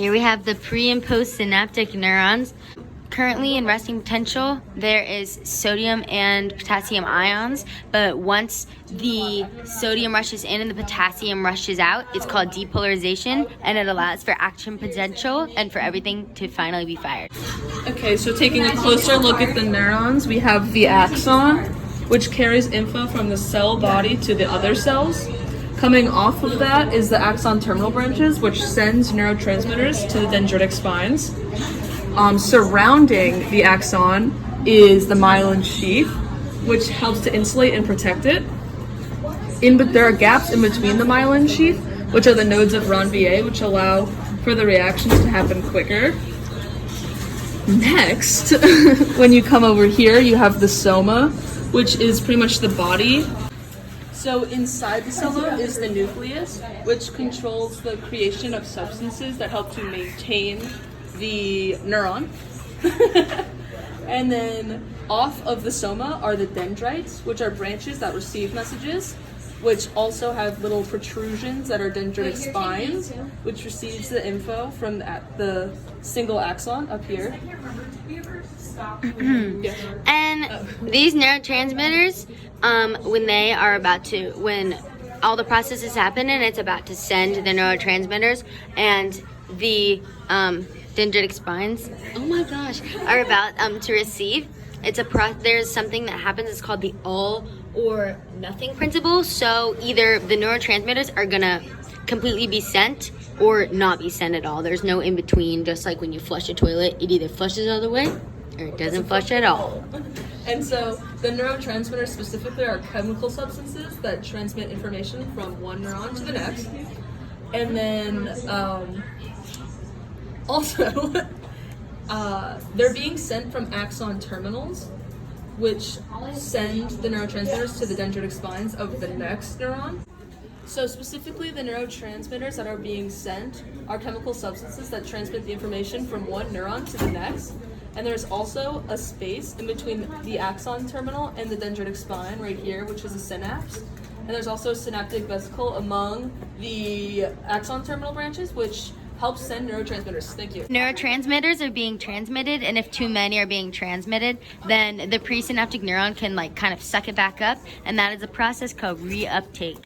Here we have the pre and post synaptic neurons. Currently in resting potential, there is sodium and potassium ions, but once the sodium rushes in and the potassium rushes out, it's called depolarization, and it allows for action potential and for everything to finally be fired. Okay, so taking a closer look at the neurons, we have the axon, which carries info from the cell body to the other cells. Coming off of that is the axon terminal branches, which sends neurotransmitters to the dendritic spines. Surrounding the axon is the myelin sheath, which helps to insulate and protect it. But there are gaps in between the myelin sheath, which are the nodes of Ranvier, which allow for the reactions to happen quicker. Next, when you come over here, you have the soma, which is pretty much the body. So inside the soma is the nucleus, which controls the creation of substances that help to maintain the neuron. And then off of the soma are the dendrites, which are branches that receive messages, which also have little protrusions that are dendritic spines, which receives the info from the single axon up here. And these neurotransmitters, when all the processes happen and it's about to send the neurotransmitters and the dendritic spines, oh my gosh, are about to receive, there's something that happens, it's called the all or nothing principle. So either the neurotransmitters are gonna completely be sent or not be sent at all. There's no in between. Just like when you flush a toilet, it either flushes all the way or it doesn't flush at all. And so the neurotransmitters specifically are chemical substances that transmit information from one neuron to the next. And then also they're being sent from axon terminals, which send the neurotransmitters to the dendritic spines of the next neuron. So specifically, the neurotransmitters that are being sent are chemical substances that transmit the information from one neuron to the next. And there's also a space in between the axon terminal and the dendritic spine right here, which is a synapse. And there's also a synaptic vesicle among the axon terminal branches, which helps send neurotransmitters. Thank you. Neurotransmitters are being transmitted, and if too many are being transmitted, then the presynaptic neuron can kind of suck it back up, and that is a process called reuptake.